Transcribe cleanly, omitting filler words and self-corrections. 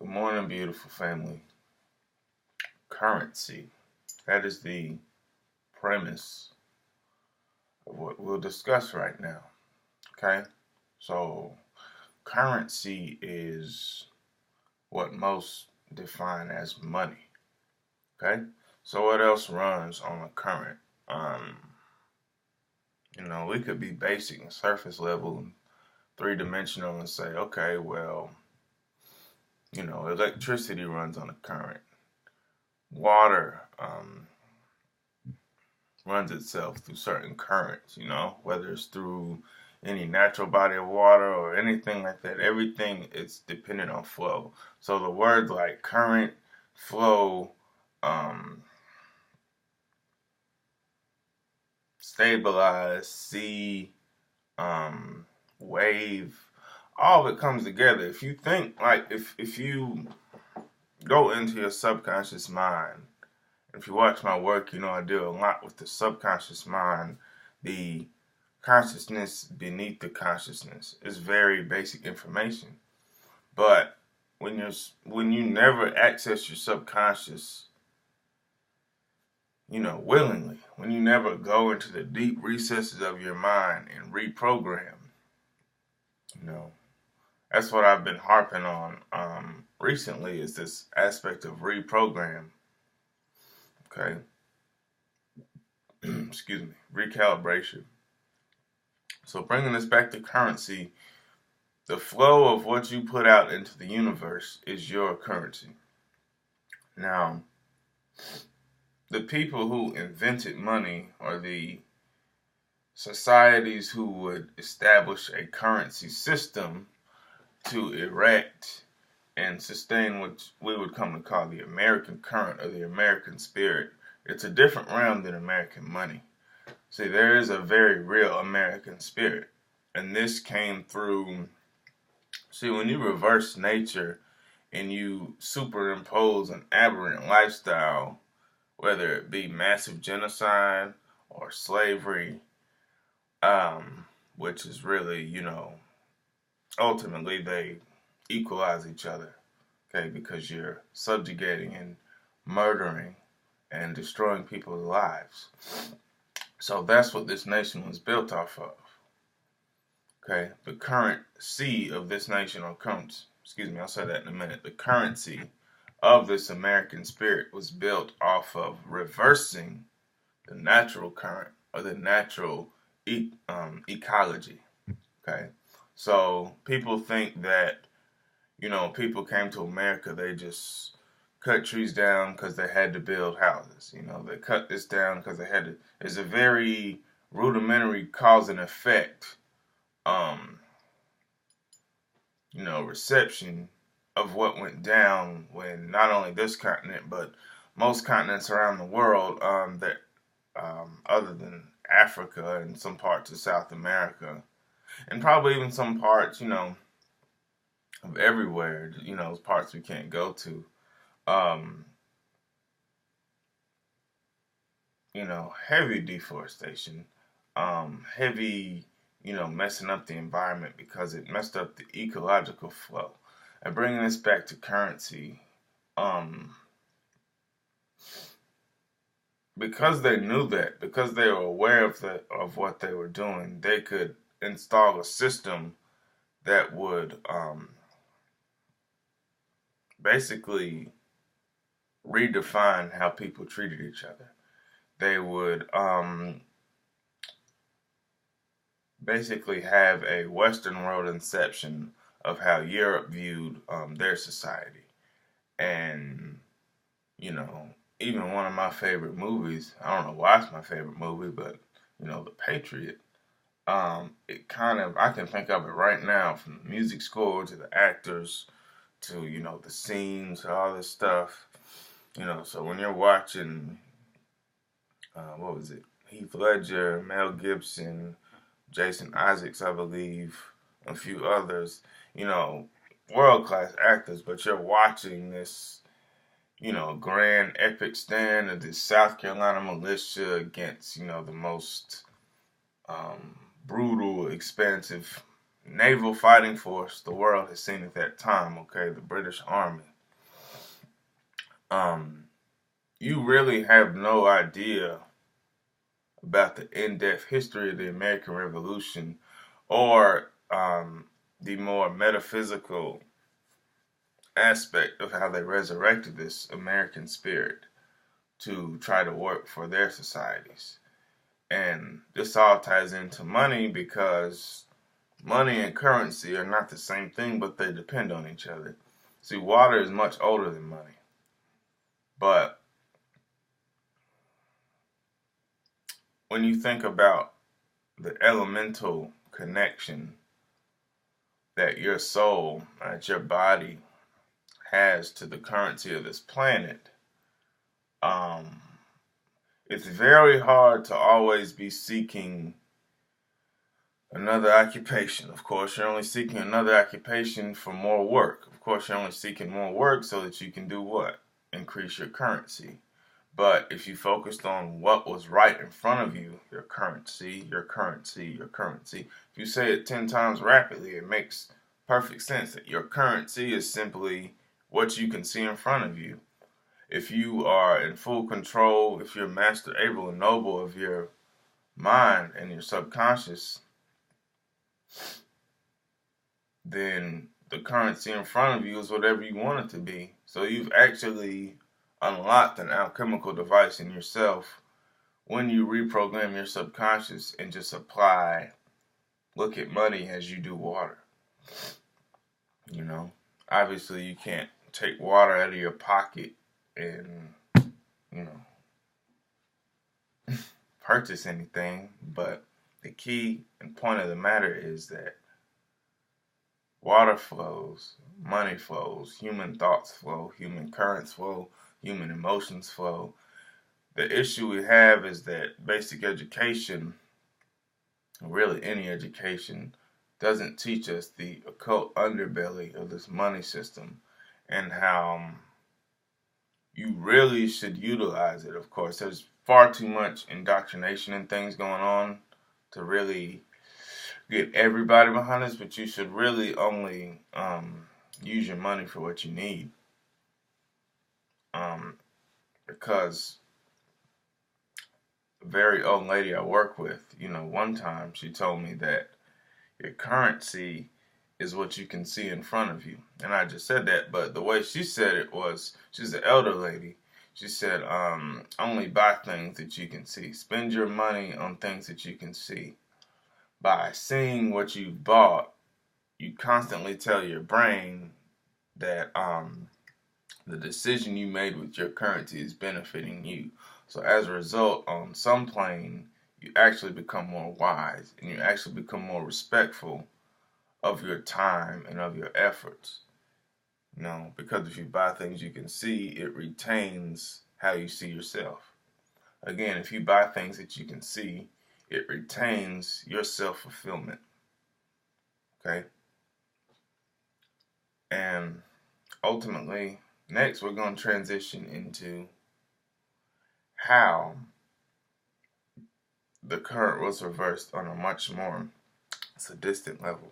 Good morning, beautiful family. Currency. That is the premise of what we'll discuss right now. Okay? So, currency is what most define as money. Okay? So, what else runs on a current? Um, we could be basic and surface level, three dimensional, and say, okay, well, electricity runs on a current. Water, runs itself through certain currents, whether it's through any natural body of water or anything like that. Everything is dependent on flow. So the words like current, flow, um, stabilize, sea, wave, all of it comes together. If you think like if you go into your subconscious mind, if you watch my work, I deal a lot with the subconscious mind, the consciousness beneath the consciousness. Is very basic information. But when you never access your subconscious, willingly, when you never go into the deep recesses of your mind and reprogram, you know, that's what I've been harping on recently is this aspect of reprogram. Okay. Excuse me. Recalibration. So bringing this back to currency, the flow of what you put out into the universe is your currency. Now, the people who invented money or the societies who would establish a currency system to erect and sustain what we would come to call the American current or the American spirit. It's a different realm than American money. See, there is a very real American spirit. And this came through, when you reverse nature and you superimpose an aberrant lifestyle, whether it be massive genocide or slavery, which is really, ultimately they equalize each other, okay, because you're subjugating and murdering and destroying people's lives. So that's what this nation was built off of. Okay, the currency of this nation, I'll say that in a minute. The currency of this American spirit was built off of reversing the natural current or the natural ecology. Okay, so people think that people came to America, they just cut trees down because they had to build houses. They cut this down because they had to. It's a very rudimentary cause and effect, reception of what went down when not only this continent but most continents around the world, other than Africa and some parts of South America, and probably even some parts, of everywhere, parts we can't go to. Um, Heavy deforestation, heavy, messing up the environment because it messed up the ecological flow. And bringing this back to currency, because they knew that, because they were aware of what they were doing, they could install a system that would basically redefine how people treated each other. They would basically have a Western world inception of how Europe viewed their society. And, even one of my favorite movies, I don't know why it's my favorite movie, but, The Patriot, I can think of it right now, from the music score to the actors to, the scenes, all this stuff. So when you're watching, what was it? Heath Ledger, Mel Gibson, Jason Isaacs, I believe, a few others, world-class actors, but you're watching this, grand epic stand of this South Carolina militia against, the most brutal, expansive naval fighting force the world has seen at that time, okay, the British Army. You really have no idea about the in-depth history of the American Revolution or the more metaphysical aspect of how they resurrected this American spirit to try to work for their societies. And this all ties into money because money and currency are not the same thing, but they depend on each other. See, water is much older than money. But when you think about the elemental connection that your soul, that your body has to the currency of this planet, it's very hard to always be seeking another occupation. Of course, you're only seeking another occupation for more work. Of course, you're only seeking more work so that you can do what? Increase your currency. But if you focused on what was right in front of you, your currency, your currency, your currency, if you say it 10 times rapidly, it makes perfect sense that your currency is simply what you can see in front of you. If you are in full control, if you're master, able, and noble of your mind and your subconscious, then the currency in front of you is whatever you want it to be. So you've actually unlocked an alchemical device in yourself when you reprogram your subconscious and just look at money as you do water. You know, obviously you can't take water out of your pocket and, purchase anything, but the key and point of the matter is that water flows, money flows, human thoughts flow, human currents flow, human emotions flow. The issue we have is that basic education, really any education, doesn't teach us the occult underbelly of this money system and how you really should utilize it. Of course, there's far too much indoctrination and things going on to really get everybody behind us, but you should really only use your money for what you need. Because a very old lady I work with, one time she told me that your currency is what you can see in front of you. And I just said that, but the way she said it was, she's an elder lady. She said, only buy things that you can see. Spend your money on things that you can see. By seeing what you've bought, you constantly tell your brain that the decision you made with your currency is benefiting you. So as a result, on some plane, you actually become more wise and you actually become more respectful of your time and of your efforts. Because if you buy things you can see, it retains how you see yourself. Again, if you buy things that you can see, it retains your self-fulfillment. Okay? And ultimately, next we're going to transition into how the current was reversed on a much more sadistic level.